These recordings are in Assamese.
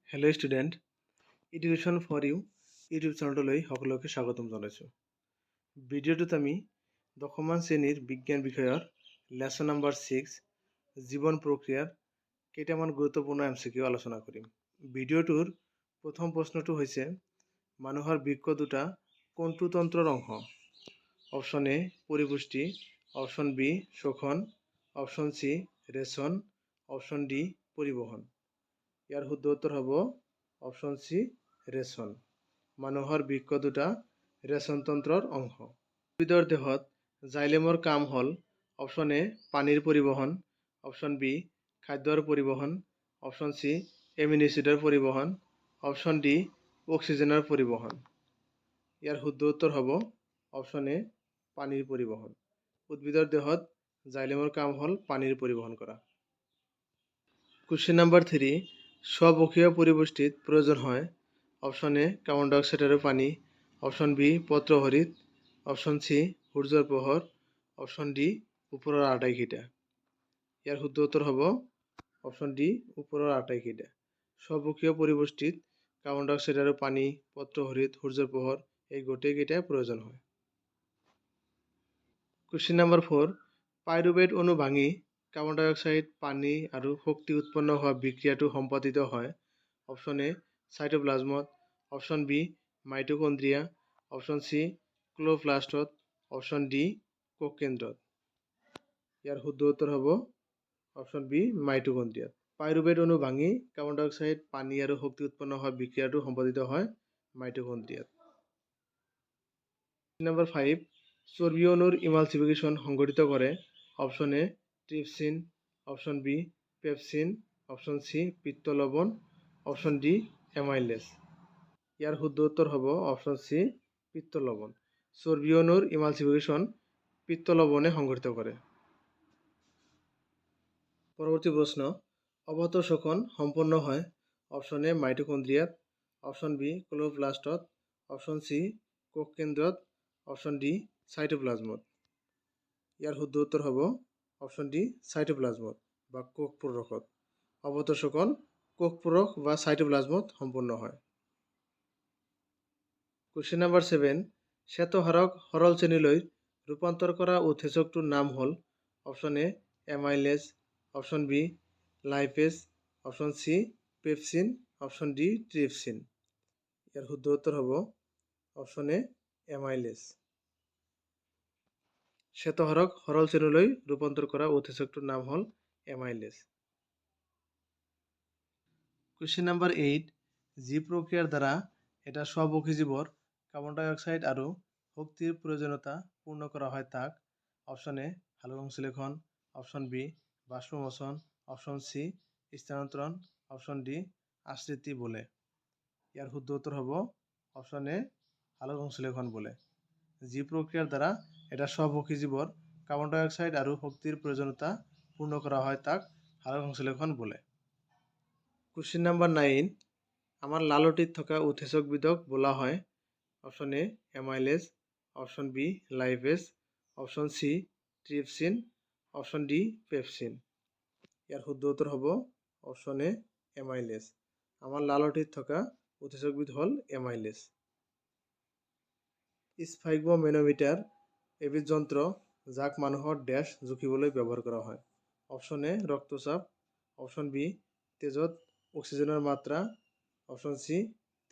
Hello' student, education for you YouTube চেনেললৈ সকলোকে স্বাগতম জনাইছোঁ। ভিডিঅ'টোত আমি 10মান শ্ৰেণীৰ বিজ্ঞান বিষয়ৰ লেচন নম্বৰ 6 জীৱন প্ৰক্ৰিয়াৰ কেইটামান গুৰুত্বপূৰ্ণ MCQ আলোচনা কৰিম। ভিডিঅ'টোৰ প্ৰথম প্ৰশ্নটো হৈছে মানুহৰ বৃক্ক দুটা কোনটো তন্ত্ৰৰ অংশ? অপশ্যন এ পৰিপুষ্টি, অপশ্যন বি শোষণ, option C ration, option D পৰিবহণ। ইয়াৰ শুদ্ধ উত্তৰ হ'ব অপশ্যন চি ৰেচন। মানুহৰ বৃক্ক দুটা ৰেচনতন্ত্ৰৰ অংশ। উদ্ভিদৰ দেহত জাইলেমৰ কাম হ'ল অপশ্যন এ পানীৰ পৰিবহণ, অপশ্যন বি খাদ্যৰ পৰিবহণ, অপশ্যন চি এমিনো এচিডৰ পৰিবহণ, অপশ্যন ডি অক্সিজেনৰ পৰিবহণ। ইয়াৰ শুদ্ধ উত্তৰ হ'ব অপশ্যন এ পানীৰ পৰিবহণ। উদ্ভিদৰ দেহত জাইলেমৰ কাম হ'ল পানীৰ পৰিবহণ কৰা। কুৱেশ্যন নম্বৰ 3, স্ববক্ষীয় পৰিপুষ্টিত প্ৰয়োজন হয় option A carbon dioxide আৰু পানী, অপশ্যন বি পত্ৰহৰিত, অপশ্যন চি সূৰ্যৰ পোহৰ, অপশ্যন ডি ওপৰৰ আটাইকেইটা। ইয়াৰ শুদ্ধ উত্তৰ হ'ব অপশ্যন ডি ওপৰৰ আটাইকেইটা। স্ববক্ষীয় পৰিপুষ্টিত কাৰ্বন ডাই অক্সাইড আৰু পানী, পত্ৰহৰিত, সূৰ্যৰ পোহৰ এই গোটেইকেইটাই প্ৰয়োজন হয়। কুৱেশ্যন নম্বৰ 4, পাইৰুভেট অণু ভাঙি কাৰ্বন ডাই অক্সাইড, পানী আৰু শক্তি উৎপন্ন হোৱা বিক্ৰিয়াটো সম্পাদিত হয় অপশ্যন এ চাইটোপ্লাজমত, option B mitochondria, option C ক্লোৰপ্লাষ্টত, অপশ্যন ডি কোষ কেন্দ্ৰত। ইয়াৰ শুদ্ধ উত্তৰ হ'ব অপশ্যন বি মাইটোকণ্ড্ৰিয়াত। পাইৰুভেট অণু ভাঙি কাৰ্বন ডাই অক্সাইড, পানী আৰু শক্তি উৎপন্ন হোৱা বিক্ৰিয়াটো সম্পাদিত হয় মাইটোকণ্ড্ৰিয়াত। নম্বৰ 5, চৰ্বি অণুৰ ইমালচিফিকেশ্যন সংঘটিত কৰে option A trypsin, option B pepsin, option C পিত্ত লৱণ, অপশ্যন ডি এমাইলেজ। ইয়াৰ শুদ্ধ উত্তৰ হ'ব অপশ্যন চি পিত্ত লৱণ। চৰ্বি অণুৰ ইমালচিফিকেশ্যন পিত্ত লৱণে সংঘটিত কৰে। পৰৱৰ্তী প্ৰশ্ন, অৱত শোষণ সম্পন্ন হয় অপশ্যন এ মাইটোকণ্ড্ৰিয়াত, অপশ্যন বি ক্লোৰপ্লাষ্টত, অপশ্যন চি কোষ কেন্দ্ৰত, অপশ্যন ডি চাইটোপ্লাজমত। ইয়াৰ শুদ্ধ উত্তৰ হ'ব অপশ্যন ডি চাইটোপ্লাজমত বা কোষ পূৰকত। অৱত শোষণ কোষ পূৰক বা চাইটোপ্লাজমত সম্পূৰ্ণ হয়। কুৱেশ্যন নম্বৰ 7, শ্বেতসাৰক সৰল শ্ৰেণীলৈ ৰূপান্তৰ কৰা উৎসেচকটোৰ নাম হ'ল option A amylase, option B lipase, option C pepsin, option D trypsin. ইয়াৰ শুদ্ধ উত্তৰ হ'ব অপশ্যন এ এমাইলেজ। শ্বেতসাৰক সৰল শ্ৰেণীলৈ ৰূপান্তৰ কৰা উৎসেচকটোৰ নাম হ'ল এমাইলেজ। কুৱেশ্যন নম্বৰ 8, যি প্ৰক্ৰিয়াৰ দ্বাৰা এটা স্ববক্ষী জীৱৰ কাৰ্বন ডাই অক্সাইড আৰু শক্তিৰ প্ৰয়োজনীয়তা পূৰ্ণ কৰা হয় তাক অপশ্যন এ সালোক সংশ্লেষণ, অপশ্যন বি বাষ্পমোচন, অপশ্যন চি স্থানান্তৰণ, অপশ্যন ডি আশ্ৰিতি বোলে। ইয়াৰ শুদ্ধ উত্তৰ হ'ব অপশ্যন এ সালোক সংশ্লেষণ বোলে। যি প্ৰক্ৰিয়াৰ দ্বাৰা এটা স্ববক্ষী জীৱৰ কাৰ্বন ডাই অক্সাইড আৰু শক্তিৰ প্ৰয়োজনীয়তা পূৰ্ণ কৰা হয় তাক সালোক সংশ্লেষণ বোলে। কুৱেশ্যন নম্বৰ 9, আমাৰ লালটিত থকা উৎসেচকবিধক বোলা হয় option A amylase, option B lipase, option C trypsin, option D pepsin. ইয়াৰ শুদ্ধ উত্তৰ হ'ব অপশ্যন এ এমাইলেজ। আমাৰ লালটিত থকা উৎসেচকবিধ হ'ল এমাইলেজ। স্ফাইগমেনোমিটাৰ এবিধ যন্ত্ৰ যাক মানুহৰ ডেছ জুখিবলৈ ব্যৱহাৰ কৰা হয় অপশ্যন এ ৰক্তচাপ, অপশ্যন বি তেজত অক্সিজেনৰ মাত্ৰা, অপশ্যন চি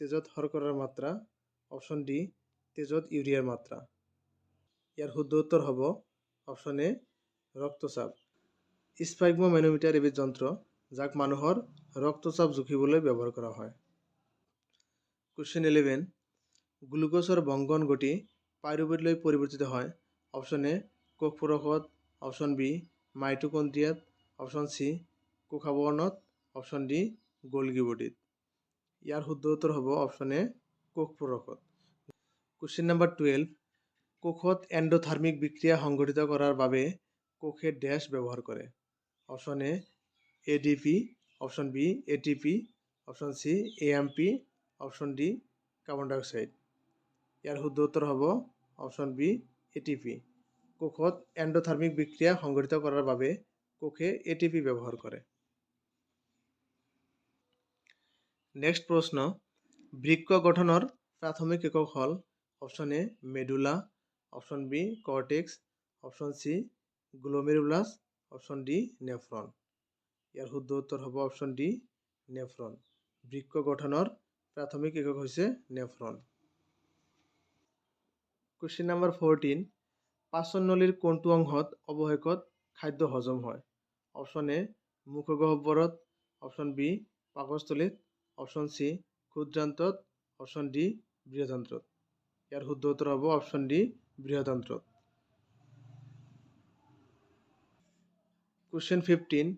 তেজত শৰ্কৰাৰ মাত্ৰা, অপশ্যন ডি তেজত ইউৰিয়াৰ মাত্ৰা। ইয়াৰ শুদ্ধ উত্তৰ হ'ব অপশ্যন এ ৰক্তচাপ। স্ফাইগমেনোমিটাৰ এবিধ যন্ত্ৰ যাক মানুহৰ ৰক্তচাপ জুখিবলৈ ব্যৱহাৰ কৰা হয়। কুৱেশ্যন 11, গ্লুক'জৰ বংগন ঘটি পাইৰুভেটলৈ পৰিৱৰ্তিত হয় অপশ্যন এ কোষ পূৰকত, অপশ্যন বি মাইটোকণ্ড্ৰিয়াত, অপশ্যন চি কোষাৱৰণত, অপশ্যন ডি গলগি বডিত। ইয়াৰ শুদ্ধ উত্তৰ হ'ব অপশ্যন এ কোষ পূৰকত। কুৱেশ্যন নম্বৰ 12, কোষত এণ্ডোথাৰ্মিক বিক্ৰিয়া সংঘটিত কৰাৰ বাবে কোষে ডেছ ব্যৱহাৰ কৰে option A ADP, option B ATP, option C AMP, option D carbon dioxide. ইয়াৰ শুদ্ধ উত্তৰ হ'ব অপশ্যন বি এটিপি। কোষত এণ্ডোথাৰ্মিক বিক্ৰিয়া সংঘটিত কৰাৰ বাবে কোষে এটিপি ব্যৱহাৰ কৰে। নেক্সট প্ৰশ্ন, বৃক্ক গঠনৰ প্ৰাথমিক একক হ'ল option A medulla, option B cortex, option C glomerulus, option D nephron. ইয়াৰ শুদ্ধ উত্তৰ হ'ব অপশ্যন ডি নেফ্ৰন। বৃক্ক গঠনৰ প্ৰাথমিক একক হৈছে নেফ্ৰন। কুৱেশ্যন নম্বৰ 14, পাচন নলীৰ কোনটো অংশত অৱশেষত খাদ্য হজম হয়? অপশ্যন এ মুখগহ্বৰত, অপশ্যন বি পাকস্থলীত, অপশ্যন চি ক্ষুদ্ৰান্তত, অপশ্যন ডি বৃহদান্ত্ৰত। ইয়াৰ শুদ্ধ উত্তৰ হ'ব অপশ্যন ডি বৃহদান্ত্ৰত। কুৱেশ্যন 15,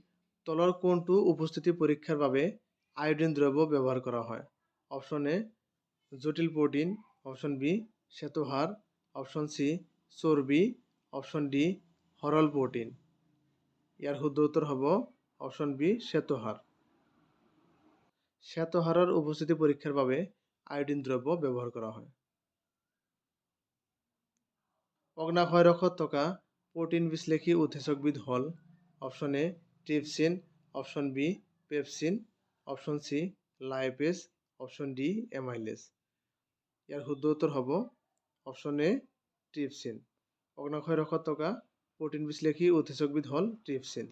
তলৰ কোনটো উপস্থিতি পৰীক্ষাৰ বাবে আয়োডিন দ্ৰব্য ব্যৱহাৰ কৰা হয়? অপশ্যন এ জটিল প্ৰটিন, অপশ্যন বি শ্বেতসাৰ, অপশ্যন চি চৰ্বি, অপশ্যন ডি সৰল প্ৰটিন। ইয়াৰ শুদ্ধ উত্তৰ হ'ব অপশ্যন বি শ্বেতসাৰ। শ্বেতসাৰৰ উপস্থিতি পৰীক্ষাৰ বাবে আয়োডিন দ্ৰব্য ব্যৱহাৰ কৰা হয়। অগ্নাশয় ৰসত থকা প্ৰটিন বিশ্লেষী উৎসেচকবিধ হ'ল option A trypsin, option B pepsin, option C lipase, option D amylase. ইয়াৰ শুদ্ধ উত্তৰ হ'ব অপশ্যন এ ট্ৰিপচিন। অগ্নাশয় ৰসত থকা প্ৰটিন বিশ্লেষী উৎসেচকবিধ হ'ল ট্ৰিপচিন।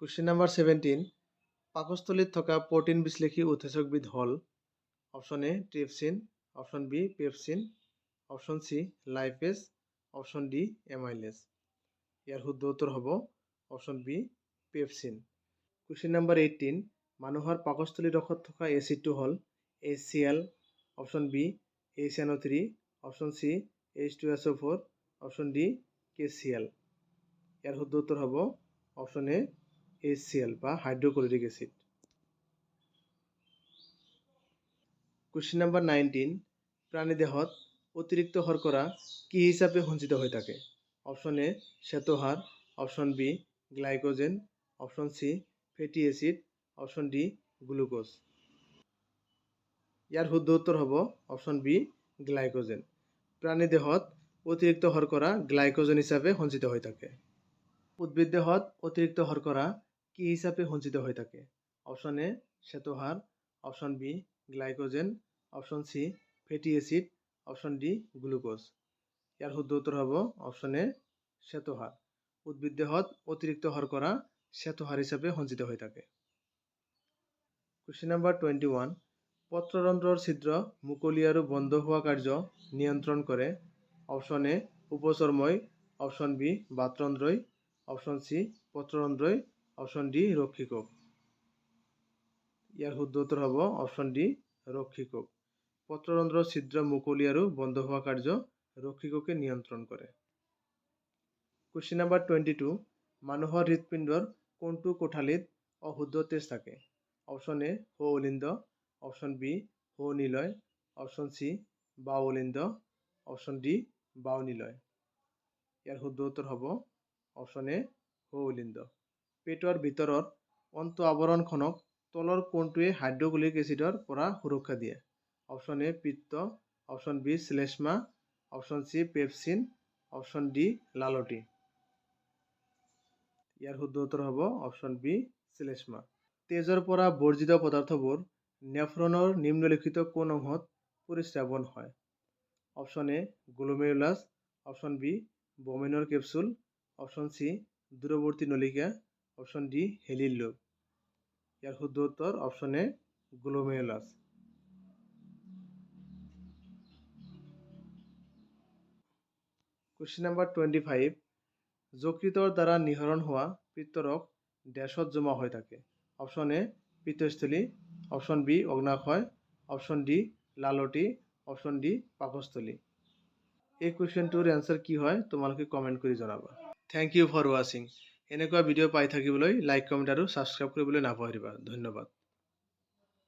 কুৱেশ্যন নম্বৰ 17, পাকস্থলীত থকা প্ৰটিন বিশ্লেষী উৎসেচকবিধ হ'ল option A trypsin, option B pepsin, option C lipase, option D amylase. ইয়াৰ শুদ্ধ উত্তৰ হ'ব option B pepsin. Question number 18, মানুহৰ পাকস্থলী ৰসত থকা এচিডটো হ'ল HCl, option B HNO3, option C H2SO4, option D KCl। ইয়াৰ শুদ্ধ উত্তৰ হ'ব অপশ্যন এ HCl বা হাইড্ৰক্লৰিক এচিড। কুৱেশ্যন নম্বৰ 19, প্ৰাণীদেহত অতিৰিক্ত শৰ্কৰা কি হিচাপে সঞ্চিত হৈ থাকে? অপশ্যন এ শ্বেতসাৰ, option B glycogen, option C fatty acid, option D glucose. ইয়াৰ শুদ্ধ উত্তৰ হ'ব অপশ্যন বি গ্লাইকোজেন। প্ৰাণীদেহত অতিৰিক্ত শৰ্কৰা গ্লাইকোজেন হিচাপে সঞ্চিত হৈ থাকে। উদ্ভিদ দেহত অতিৰিক্ত শৰ্কৰা কি হিচাপে সঞ্চিত হৈ থাকে? অপশ্যন এ শ্বেতসাৰ, option B glycogen, option C fatty acid, option D glucose. ইয়াৰ শুদ্ধ উত্তৰ হ'ব অপশ্যন এ শ্বেতসাৰ। উদ্ভিদ দেহত অতিৰিক্ত শৰ্কৰা শ্বেতসাৰ হিচাপে সঞ্চিত হৈ থাকে। কুৱেশ্যন নম্বৰ 21, পত্ৰৰন্ধ্ৰৰ ছিদ্ৰ মুকলি আৰু বন্ধ হোৱা কাৰ্য নিয়ন্ত্ৰণ কৰে। অপশ্যন এ উপচৰ্মই, অপশ্যন বি বাতৰন্ধ্ৰই, অপশ্যন চি পত্ৰৰন্ধ্ৰই, অপশ্যন ডি ৰক্ষীকক। ইয়াৰ শুদ্ধ উত্তৰ হ'ব অপশ্যন ডি ৰক্ষীকক। পত্ৰৰন্ধ্ৰৰ ছিদ্ৰ মুকলি আৰু বন্ধ হোৱা কাৰ্য ৰক্ষীককে নিয়ন্ত্ৰণ কৰে। কুৱেশ্যন নম্বৰ 22, মানুহৰ হৃদপিণ্ডৰ কোনটো কোঠালিত অশুদ্ধ তেজ থাকে? অপশ্যন এ সৌলিন্দ, অপশ্যন বি সৌনিলয়, অপশ্যন চি বাওলিন্দ, অপশ্যন ডি বাওনিলয়। ইয়াৰ শুদ্ধ উত্তৰ হ'ব অপশ্যন এ সৌলিন্দ। পেটৰ ভিতৰৰ অন্ত আৱৰণখনক তলৰ কোনটোৱে হাইড্ৰক্লৰিক এচিডৰ পৰা সুৰক্ষা দিয়ে? অপশ্যন এ পিত্ত, অপশ্যন বি শ্লেষ্মা, option C pepsin, option D লালটি। ইয়াৰ শুদ্ধ উত্তৰ হ'ব অপশ্যন বি শ্লেষ্মা। তেজৰ পৰা বৰ্জিত পদাৰ্থবোৰ নেফ্ৰনৰ নিম্নলিখিত কোন অংশত পৰিস্ৰাৱন হয়? Option A glomerulus, option B বমেনৰ কেপচুল, অপশ্যন চি দূৰৱৰ্তী নলিকা, অপশ্যন ডি হেলিৰ লোব। ইয়াৰ শুদ্ধ উত্তৰ option A glomerulus. Question number 25, যকৃতৰ দ্বাৰা নিঃসৰণ হোৱা পিত্তৰস ডেছত জমা হৈ থাকে? অপশ্যন এ পিত্তস্থলী, অপশ্যন বি অগ্নাশয়, অপশ্যন ডি লালটি, অপশ্যন ডি পাকস্থলী। এই কুৱেশ্যনটোৰ এনচাৰ কি হয় তোমালোকে কমেণ্ট কৰি জনাবা। থেংক ইউ ফৰ ৱাচিং। এনেকুৱা ভিডিঅ' পাই থাকিবলৈ লাইক, কমেণ্ট আৰু ছাবস্ক্ৰাইব কৰিবলৈ নাপাহৰিবা। ধন্যবাদ।